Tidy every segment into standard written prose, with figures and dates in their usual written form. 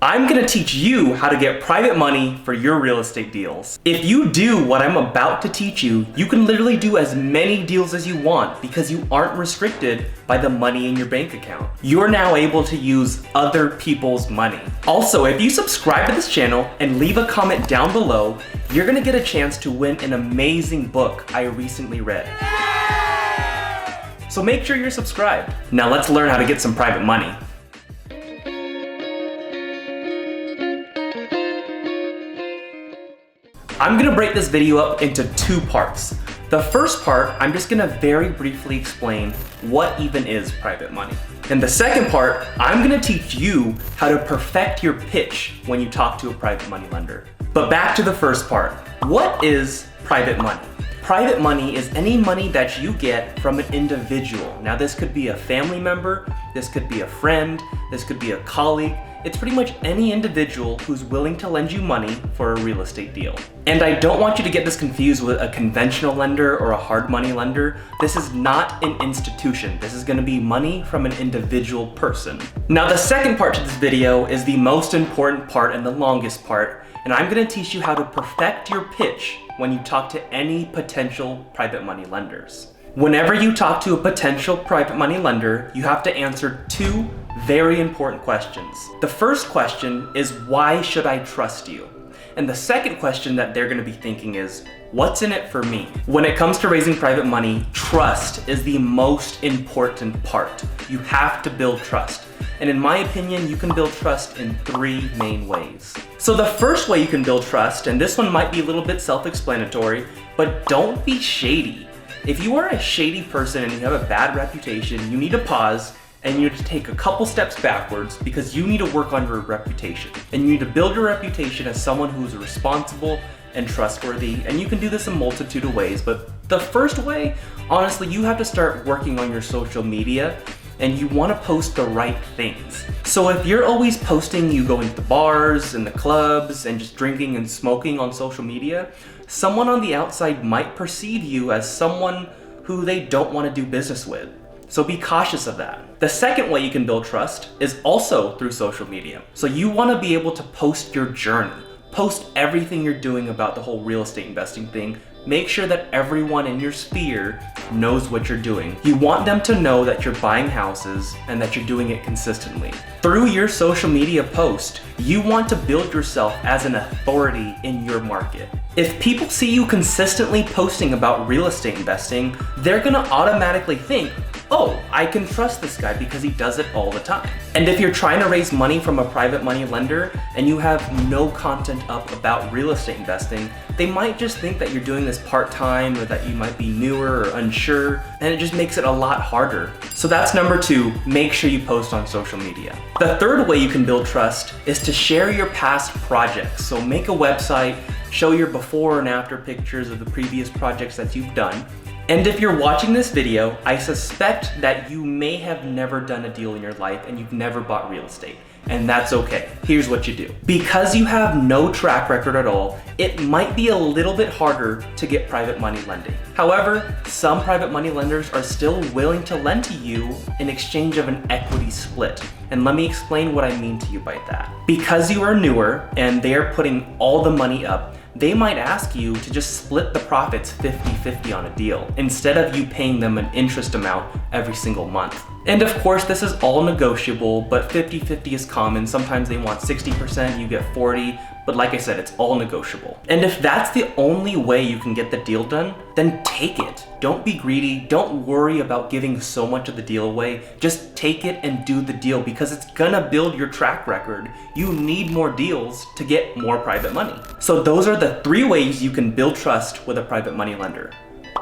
I'm gonna teach you how to get private money for your real estate deals. If you do what I'm about to teach you, you can literally do as many deals as you want because you aren't restricted by the money in your bank account. You're now able to use other people's money. Also, if you subscribe to this channel and leave a comment down below, you're gonna get a chance to win an amazing book I recently read. So make sure you're subscribed. Now let's learn how to get some private money. I'm gonna break this video up into two parts. The first part, I'm just gonna very briefly explain what even is private money. And the second part, I'm gonna teach you how to perfect your pitch when you talk to a private money lender. But back to the first part. What is private money? Private money is any money that you get from an individual. Now this could be a family member, this could be a friend, this could be a colleague. It's pretty much any individual who's willing to lend you money for a real estate deal. And I don't want you to get this confused with a conventional lender or a hard money lender. This is not an institution. This is gonna be money from an individual person. Now the second part to this video is the most important part and the longest part, and I'm gonna teach you how to perfect your pitch when you talk to any potential private money lenders. Whenever you talk to a potential private money lender, you have to answer two very important questions. The first question is, why should I trust you? And the second question that they're gonna be thinking is, what's in it for me? When it comes to raising private money, trust is the most important part. You have to build trust. And in my opinion, you can build trust in three main ways. So the first way you can build trust, and this one might be a little bit self-explanatory, but don't be shady. If you are a shady person and you have a bad reputation, you need to pause and you need to take a couple steps backwards because you need to work on your reputation. And you need to build your reputation as someone who's responsible and trustworthy. And you can do this a multitude of ways, but the first way, honestly, you have to start working on your social media and you want to post the right things. So if you're always posting you going to the bars and the clubs and just drinking and smoking on social media, someone on the outside might perceive you as someone who they don't want to do business with. So be cautious of that. The second way you can build trust is also through social media. So you want to be able to post your journey. Post everything you're doing about the whole real estate investing thing. Make sure that everyone in your sphere knows what you're doing. You want them to know that you're buying houses and that you're doing it consistently. Through your social media post, you want to build yourself as an authority in your market. If people see you consistently posting about real estate investing, they're gonna automatically think, oh, I can trust this guy because he does it all the time. And if you're trying to raise money from a private money lender and you have no content up about real estate investing, they might just think that you're doing this part-time or that you might be newer or unsure, and it just makes it a lot harder. So that's number two, make sure you post on social media. The third way you can build trust is to share your past projects. So make a website, show your before and after pictures of the previous projects that you've done. And if you're watching this video, I suspect that you may have never done a deal in your life and you've never bought real estate. And that's okay. Here's what you do. Because you have no track record at all, it might be a little bit harder to get private money lending. However, some private money lenders are still willing to lend to you in exchange of an equity split. And let me explain what I mean to you by that. Because you are newer and they are putting all the money up, they might ask you to just split the profits 50-50 on a deal, instead of you paying them an interest amount every single month. And of course, this is all negotiable, but 50-50 is common. Sometimes they want 60%, you get 40, but like I said, it's all negotiable. And if that's the only way you can get the deal done, then take it. Don't be greedy, don't worry about giving so much of the deal away. Just take it and do the deal because it's gonna build your track record. You need more deals to get more private money. So those are the three ways you can build trust with a private money lender.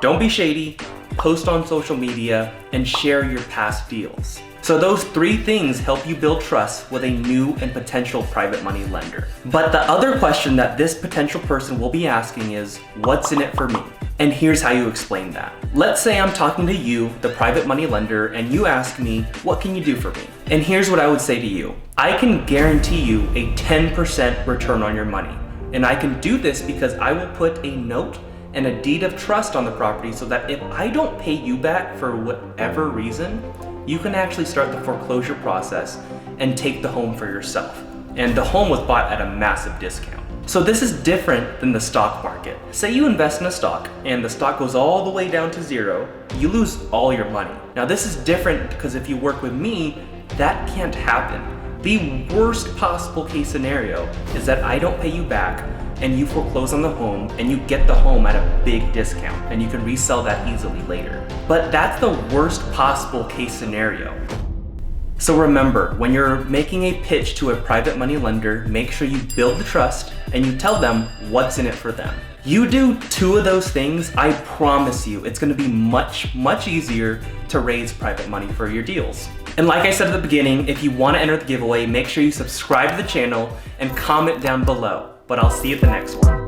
Don't be shady, post on social media, and share your past deals. So those three things help you build trust with a new and potential private money lender. But the other question that this potential person will be asking is, what's in it for me? And here's how you explain that. Let's say I'm talking to you, the private money lender, and you ask me, what can you do for me? And here's what I would say to you. I can guarantee you a 10% return on your money. And I can do this because I will put a note and a deed of trust on the property so that if I don't pay you back for whatever reason, you can actually start the foreclosure process and take the home for yourself. and the home was bought at a massive discount. So this is different than the stock market. Say you invest in a stock and the stock goes all the way down to zero, you lose all your money. Now this is different because if you work with me, that can't happen. The worst possible case scenario is that I don't pay you back and you foreclose on the home and you get the home at a big discount and you can resell that easily later. But that's the worst possible case scenario. So remember, when you're making a pitch to a private money lender, make sure you build the trust and you tell them what's in it for them. You do 2 of those things, I promise you, it's gonna be much, much easier to raise private money for your deals. And like I said at the beginning, if you wanna enter the giveaway, make sure you subscribe to the channel and comment down below. But I'll see you at the next one.